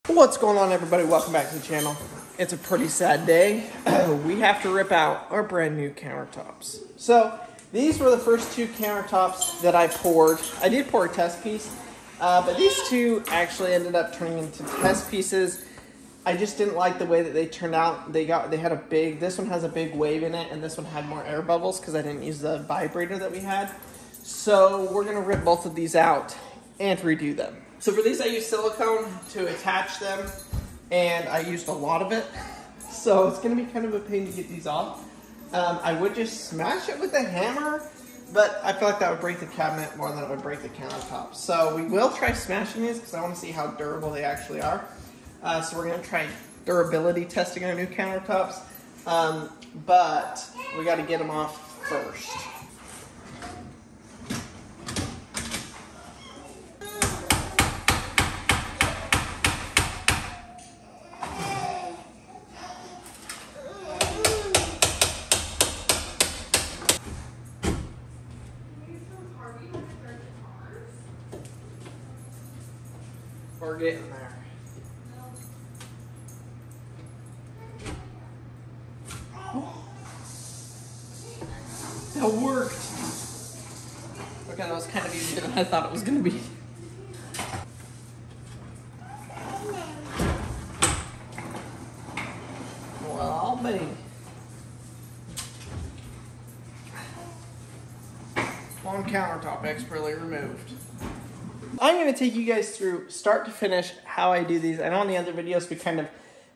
What's going on, everybody? Welcome back to the channel. It's a pretty sad day. We have to rip out our brand new countertops. So these were the first two countertops that I poured. I did pour a test piece, but these two actually ended up turning into test pieces. I just didn't like the way that they turned out. They had a big, this one has a big wave in it, and this one had more air bubbles because I didn't use the vibrator that we had. So we're gonna rip both of these out and redo them. So for these, I used silicone to attach them, and I used a lot of it. So it's gonna be kind of a pain to get these off. I would just smash it with a hammer, but I feel like that would break the cabinet more than it would break the countertop. So we will try smashing these because I want to see how durable they actually are. So we're gonna try durability testing our new countertops, but we got to get them off first. We're getting there. That worked. Okay, that was kind of easier than I thought it was going to be. Well, baby. One countertop expertly removed. I'm going to take you guys through start to finish how I do these. I know in the other videos we kind of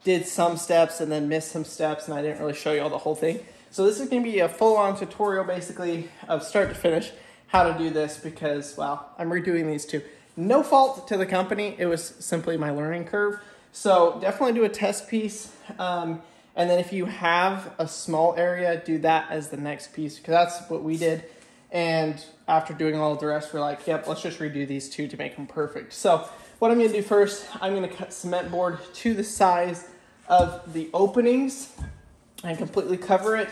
did some steps and then missed some steps, and I didn't really show you all the whole thing. So this is going to be a full-on tutorial basically of start to finish how to do this because, well, I'm redoing these two. No fault to the company. It was simply my learning curve. So definitely do a test piece. And then if you have a small area, do that as the next piece because that's what we did. And after doing all of the rest, we're like, yep, let's just redo these two to make them perfect. So what I'm going to do first, I'm going to cut cement board to the size of the openings and completely cover it,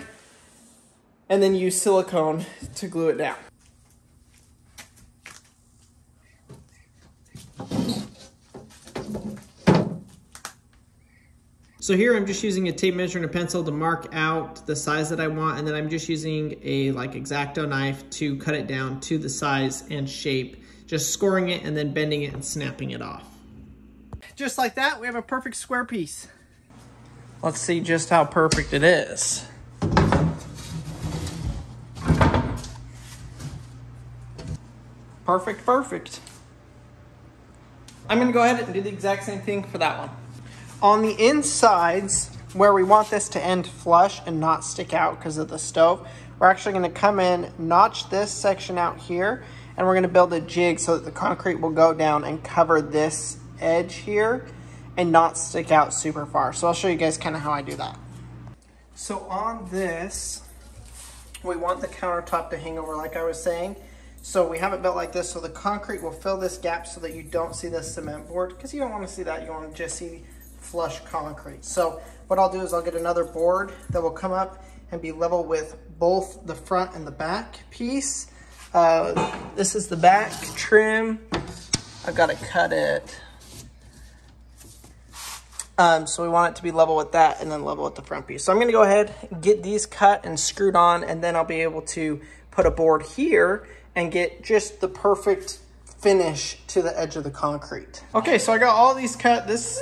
and then use silicone to glue it down. So here I'm just using a tape measure and a pencil to mark out the size that I want, and then I'm just using a X-Acto knife to cut it down to the size and shape, just scoring it and then bending it and snapping it off. Just like that, we have a perfect square piece. Let's see just how perfect it is. Perfect, perfect. I'm gonna go ahead and do the exact same thing for that one. On the insides, where we want this to end flush and not stick out because of the stove, we're actually gonna come in, notch this section out here, and we're gonna build a jig so that the concrete will go down and cover this edge here and not stick out super far. So I'll show you guys kind of how I do that. So on this, we want the countertop to hang over like I was saying. So we have it built like this so the concrete will fill this gap so that you don't see the cement board because you don't want to see that, you want to just see flush concrete. So what I'll do is I'll get another board that will come up and be level with both the front and the back piece. This is the back trim. I've got to cut it. So we want it to be level with that and then level with the front piece. So I'm going to go ahead and get these cut and screwed on, and then I'll be able to put a board here and get just the perfect finish to the edge of the concrete. Okay, so I got all these cut. This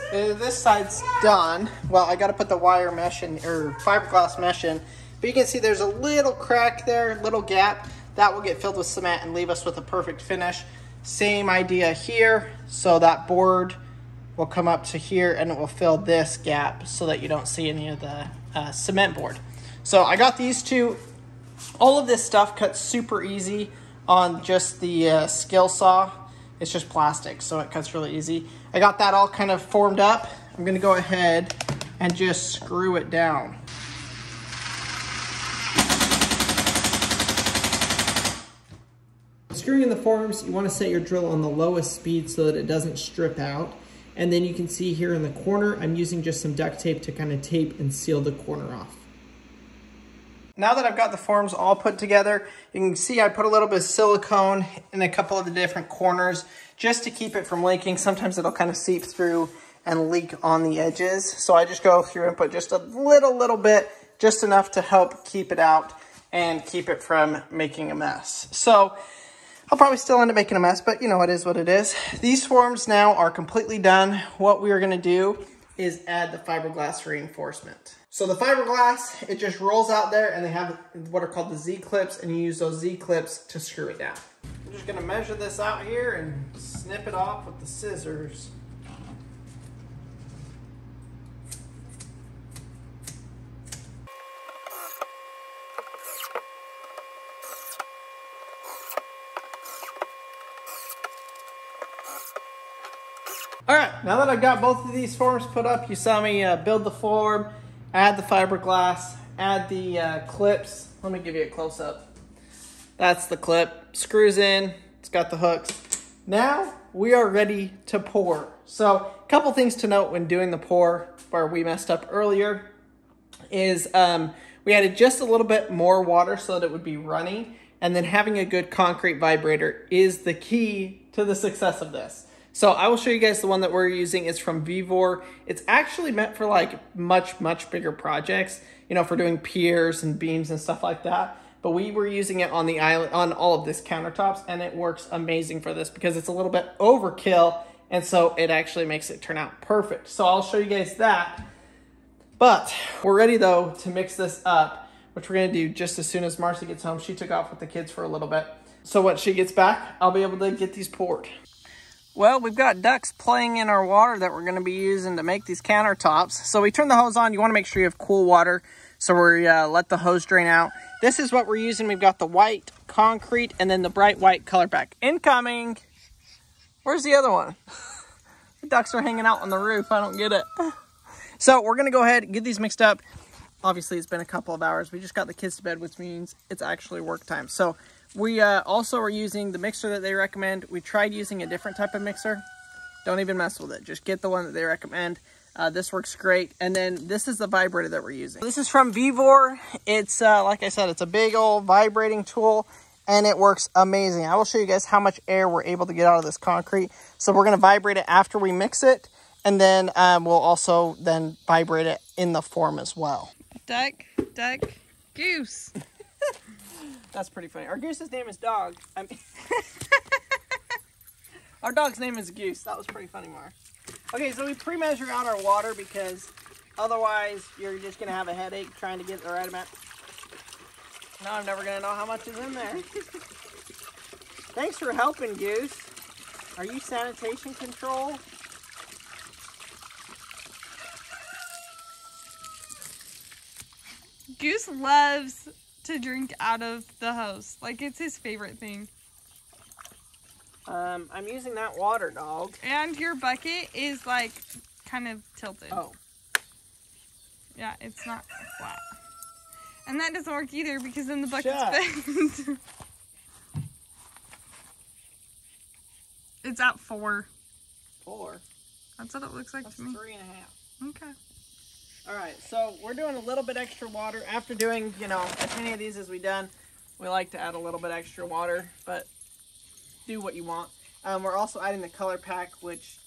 side's done. Well, I got to put the wire mesh in, or fiberglass mesh in, but you can see there's a little crack there, little gap. That will get filled with cement and leave us with a perfect finish. Same idea here. So that board will come up to here and it will fill this gap so that you don't see any of the cement board. So I got these two. All of this stuff cuts super easy on just the skill saw. It's just plastic, so it cuts really easy. I got that all kind of formed up. I'm gonna go ahead and just screw it down. Screwing in the forms, you want to set your drill on the lowest speed so that it doesn't strip out. And then you can see here in the corner, I'm using just some duct tape to kind of tape and seal the corner off. Now that I've got the forms all put together, you can see I put a little bit of silicone in a couple of the different corners just to keep it from leaking. Sometimes it'll kind of seep through and leak on the edges. So I just go through and put just a little bit, just enough to help keep it out and keep it from making a mess. So I'll probably still end up making a mess, but you know, it is what it is. These forms now are completely done. What we are gonna do is add the fiberglass reinforcement. So the fiberglass, it just rolls out there, and they have what are called the Z-clips, and you use those Z-clips to screw it down. I'm just gonna measure this out here and snip it off with the scissors. All right, now that I've got both of these forms put up, you saw me build the form, add the fiberglass, add the clips. Let me give you a close-up. That's the clip, screws in, it's got the hooks. Now we are ready to pour. So a couple things to note when doing the pour, where we messed up earlier, is we added just a little bit more water so that it would be runny, and then having a good concrete vibrator is the key to the success of this. So I will show you guys the one that we're using. It's from Vivor. It's actually meant for like much bigger projects, you know, for doing piers and beams and stuff like that. But we were using it on the island, on all of this countertops, and it works amazing for this because it's a little bit overkill, and so it actually makes it turn out perfect. So I'll show you guys that. But we're ready though to mix this up, which we're gonna do just as soon as Marcy gets home. She took off with the kids for a little bit. So when she gets back, I'll be able to get these poured. Well, we've got ducks playing in our water that we're going to be using to make these countertops. So we turn the hose on. You want to make sure you have cool water. So we let the hose drain out. This is what we're using. We've got the white concrete and then the bright white color pack. Incoming. Where's the other one? The ducks are hanging out on the roof. I don't get it. So we're going to go ahead and get these mixed up. Obviously, it's been a couple of hours. We just got the kids to bed, which means it's actually work time. So we also are using the mixer that they recommend. We tried using a different type of mixer. Don't even mess with it. Just get the one that they recommend. This works great. And then this is the vibrator that we're using. This is from Vivor. It's, like I said, it's a big old vibrating tool, and it works amazing. I will show you guys how much air we're able to get out of this concrete. So we're going to vibrate it after we mix it, and then we'll also then vibrate it in the form as well. Duck, goose. That's pretty funny. Our goose's name is Dog. I mean, our dog's name is Goose. That was pretty funny, Mar. Okay, so we pre-measure out our water because otherwise you're just going to have a headache trying to get the right amount. Now I'm never going to know how much is in there. Thanks for helping, Goose. Are you sanitation control? Goose loves to drink out of the hose. Like, it's his favorite thing. I'm using that water, Dog. And your bucket is, like, kind of tilted. Oh. Yeah, it's not flat. And that doesn't work either because then the bucket's bent. It's at 4. 4? That's what it looks like That's to me. 3.5. Okay. All right, so we're doing a little bit extra water. After doing, you know, as many of these as we've done, we like to add a little bit extra water, but do what you want. We're also adding the color pack, which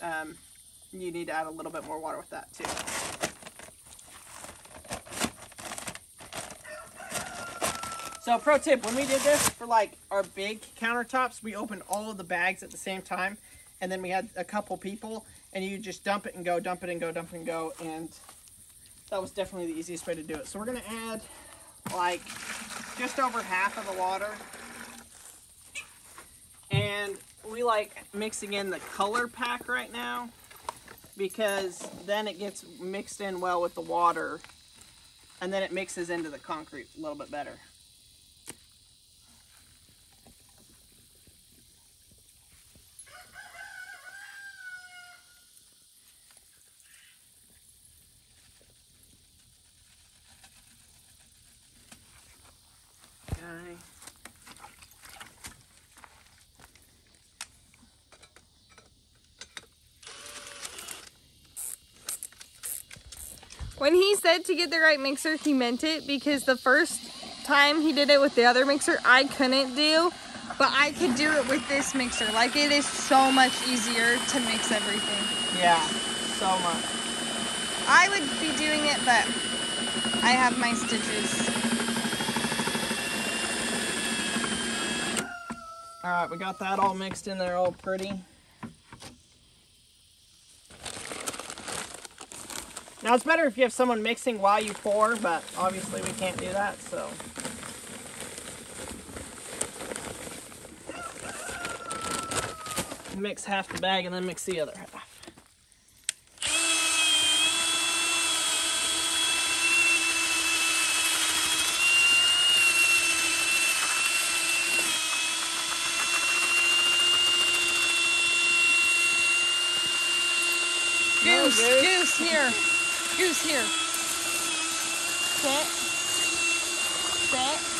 you need to add a little bit more water with that too. So pro tip, when we did this for like our big countertops, we opened all of the bags at the same time, and then we had a couple people, and you just dump it and go, dump it and go, dump it and go, and that was definitely the easiest way to do it. So we're going to add like just over half of the water. And we like mixing in the color pack right now because then it gets mixed in well with the water, and then it mixes into the concrete a little bit better. When he said to get the right mixer, he meant it, because the first time he did it with the other mixer, I couldn't do, but I could do it with this mixer. Like, it is so much easier to mix everything. Yeah. so much. I would be doing it, but I have my stitches. All right, we got that all mixed in there all pretty. Now it's better if you have someone mixing while you pour, but obviously we can't do that, so. Mix half the bag and then mix the other half. Goose here. Goose here. Sit. Sit.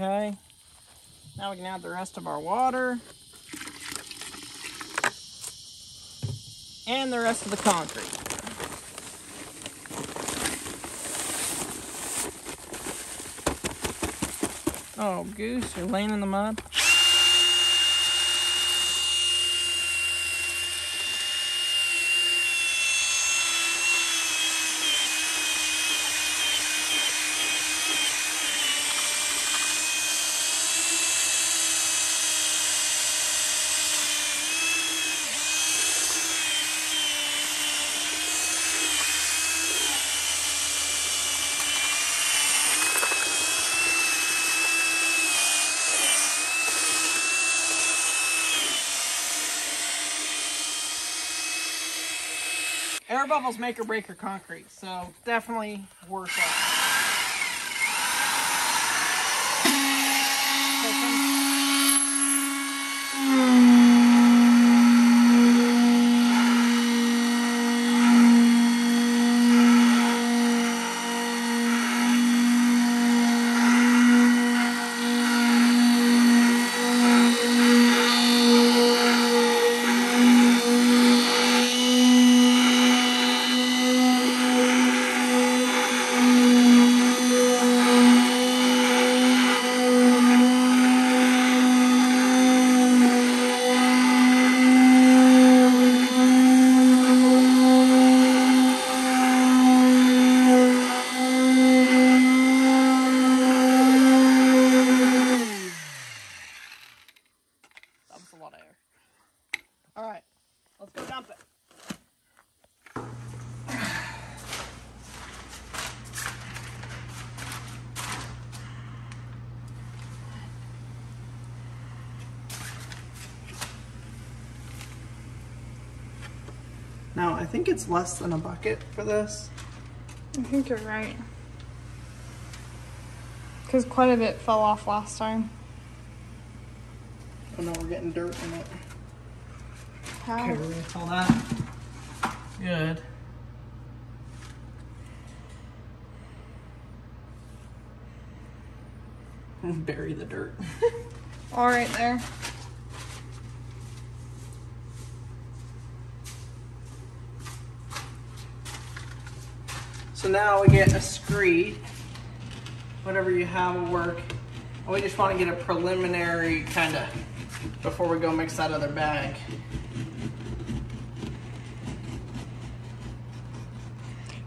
Okay, now we can add the rest of our water and the rest of the concrete. Oh, Goose, you're laying in the mud. Air bubbles make or break your concrete, so definitely worth it. All right, let's go dump it. Now, I think it's less than a bucket for this. I think you're right. Because quite a bit fell off last time. Oh no, we're getting dirt in it. How? Okay, we're gonna fill that. Good. And bury the dirt. All right there. So now we get a screed. Whatever you have will work. And we just want to get a preliminary kind of before we go mix that other bag.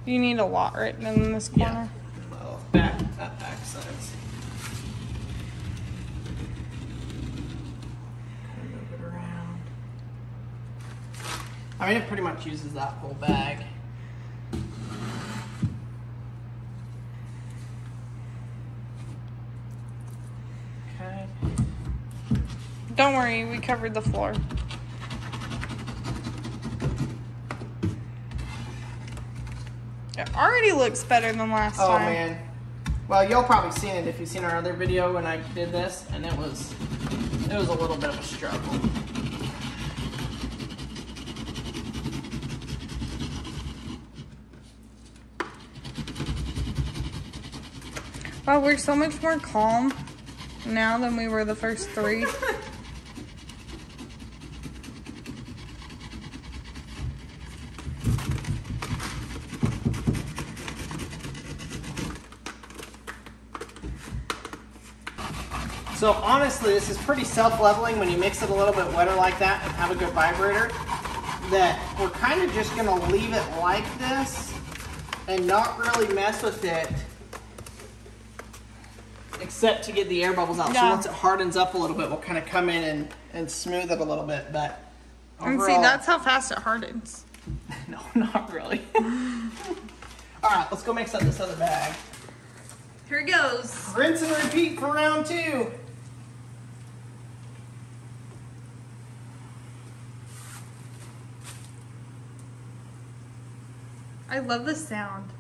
You need a lot written in this corner. Yeah. Well, that back sides. Move it around. I mean, it pretty much uses that whole bag. Okay. Don't worry, we covered the floor. It already looks better than last time. Oh man. Well, you'll probably seen it if you've seen our other video when I did this, and it was it was a little bit of a struggle. Wow, we're so much more calm now than we were the first 3. So honestly, this is pretty self-leveling when you mix it a little bit wetter like that and have a good vibrator, that we're kind of just gonna leave it like this and not really mess with it except to get the air bubbles out. Yeah. So once it hardens up a little bit, we'll kind of come in and smooth it a little bit, but overall, and see, that's how fast it hardens. No, not really. All right, let's go mix up this other bag. Here it goes. Rinse and repeat for round 2. I love the sound.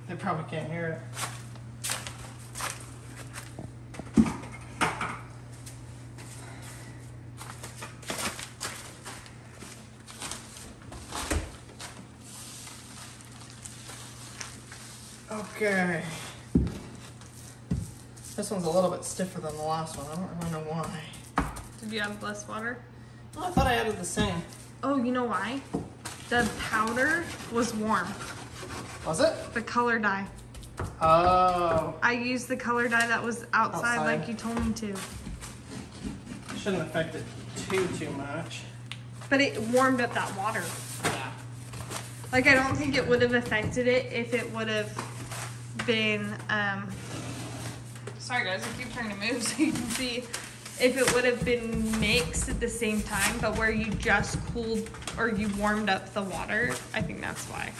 They probably can't hear it. Okay. This one's a little bit stiffer than the last one. I don't really know why. Did you add less water? Oh, I thought I added the same. Oh, you know why? The powder was warm. Was it? The color dye. Oh. I used the color dye that was outside like you told me to. Shouldn't affect it too much. But it warmed up that water. Yeah. Like, I don't think it would have affected it if it would have been, sorry guys, I keep trying to move so you can see. If it would have been mixed at the same time, but where you just cooled or you warmed up the water, I think that's why.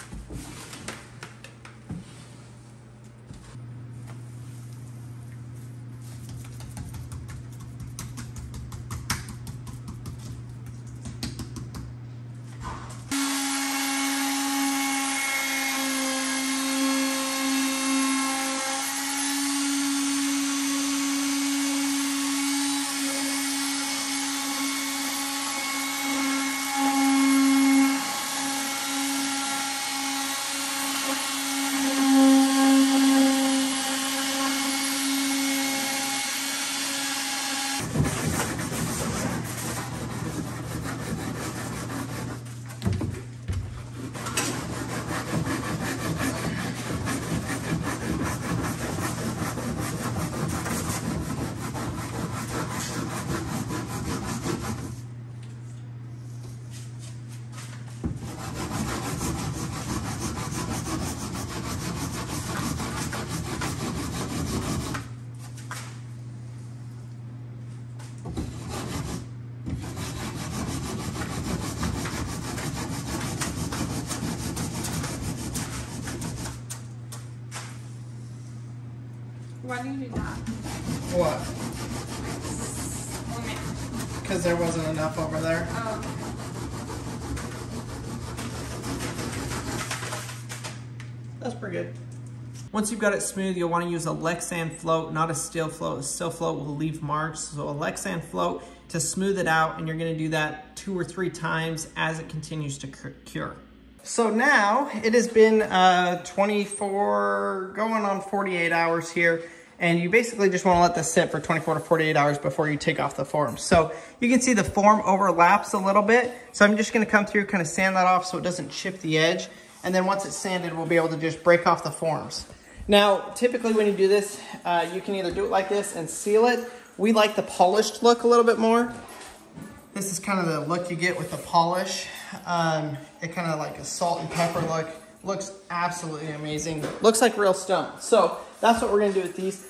Why do you do that? What? Because there wasn't enough over there. Oh. That's pretty good. Once you've got it smooth, you'll want to use a Lexan float, not a steel float. A steel float will leave marks. So a Lexan float to smooth it out, and you're going to do that 2 or 3 times as it continues to cure. So now it has been 24, going on 48 hours here. And you basically just want to let this sit for 24 to 48 hours before you take off the form. So you can see the form overlaps a little bit. So I'm just going to come through, kind of sand that off so it doesn't chip the edge. And then once it's sanded, we'll be able to just break off the forms. Now, typically when you do this, you can either do it like this and seal it. We like the polished look a little bit more. This is kind of the look you get with the polish. It kind of like a salt and pepper look. Looks absolutely amazing. Looks like real stone. So that's what we're gonna do with these.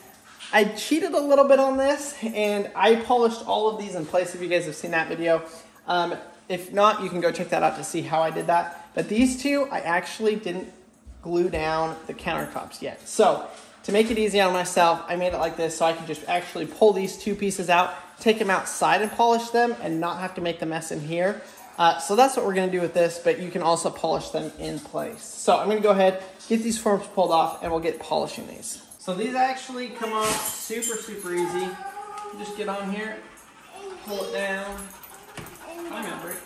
I cheated a little bit on this and I polished all of these in place if you guys have seen that video. If not, you can go check that out to see how I did that. But these two, I actually didn't glue down the countertops yet. So to make it easy on myself, I made it like this so I can just actually pull these 2 pieces out, take them outside and polish them and not have to make the mess in here. So that's what we're gonna do with this, but you can also polish them in place. So I'm gonna go ahead, get these forms pulled off and we'll get polishing these. So these actually come off super, super easy. Just get on here pull it down. I remember it.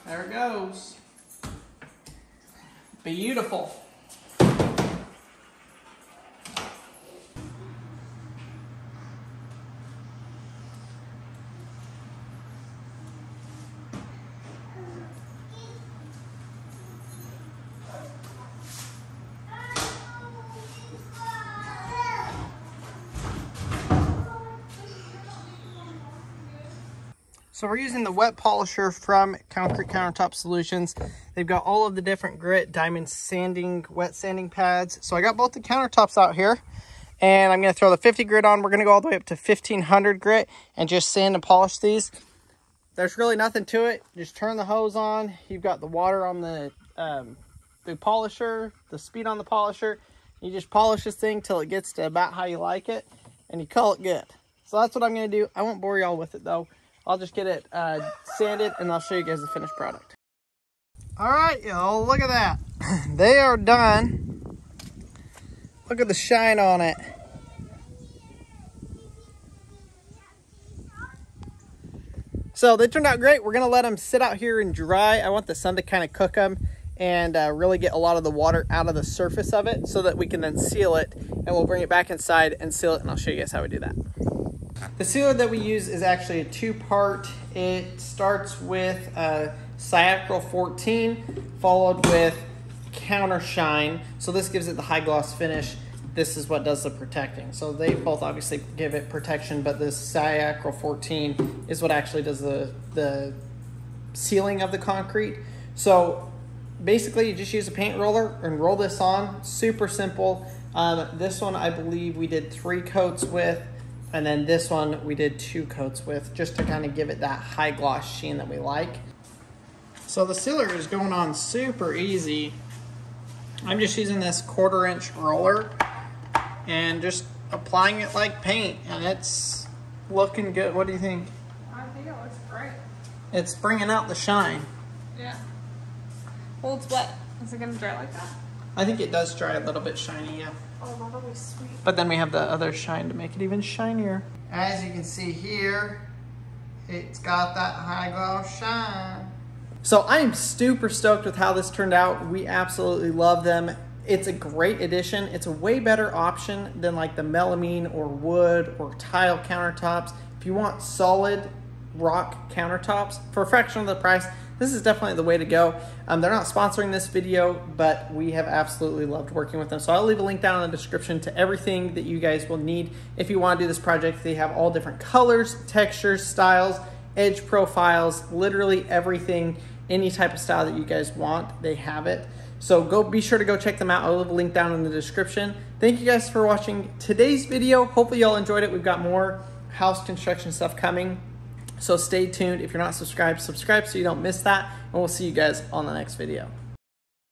There it goes. Beautiful. So we're using the wet polisher from Concrete Countertop Solutions. They've got all of the different grit, diamond sanding, wet sanding pads. So I got both the countertops out here, and I'm gonna throw the 50 grit on. We're gonna go all the way up to 1500 grit and just sand and polish these. There's really nothing to it. Just turn the hose on. You've got the water on the polisher, the speed on the polisher. You just polish this thing till it gets to about how you like it, and you call it good. So that's what I'm gonna do. I won't bore y'all with it though. I'll just get it sanded, and I'll show you guys the finished product. All right, y'all, look at that. They are done. Look at the shine on it. So they turned out great. We're gonna let them sit out here and dry. I want the sun to kind of cook them and really get a lot of the water out of the surface of it so that we can then seal it, and we'll bring it back inside and seal it, and I'll show you guys how we do that. The sealer that we use is actually a two-part. It starts with Cyacryl 14 followed with Counter Shine. So this gives it the high gloss finish. This is what does the protecting. So they both obviously give it protection, but this Cyacryl 14 is what actually does the sealing of the concrete. So basically you just use a paint roller and roll this on. Super simple. This one I believe we did 3 coats with. And then this one we did 2 coats with, just to kind of give it that high gloss sheen that we like. So the sealer is going on super easy. I'm just using this 1/4 inch roller and just applying it like paint, and it's looking good. What do you think? I think it looks great. It's bringing out the shine. Yeah. Well, it's wet. Is it gonna dry like that? I think it does dry a little bit shiny, yeah. Oh, that'll be sweet. But then we have the other shine to make it even shinier. As you can see here, it's got that high gloss shine. So I am super stoked with how this turned out. We absolutely love them. It's a great addition. It's a way better option than like the melamine or wood or tile countertops. If you want solid rock countertops for a fraction of the price, this is definitely the way to go. They're not sponsoring this video, but we have absolutely loved working with them. So I'll leave a link down in the description to everything that you guys will need if you want to do this project. They have all different colors, textures, styles, edge profiles, literally everything, any type of style that you guys want, they have it. So be sure to go check them out. I'll leave a link down in the description. Thank you guys for watching today's video. Hopefully y'all enjoyed it. We've got more house construction stuff coming. So stay tuned. If you're not subscribed, subscribe so you don't miss that. And we'll see you guys on the next video.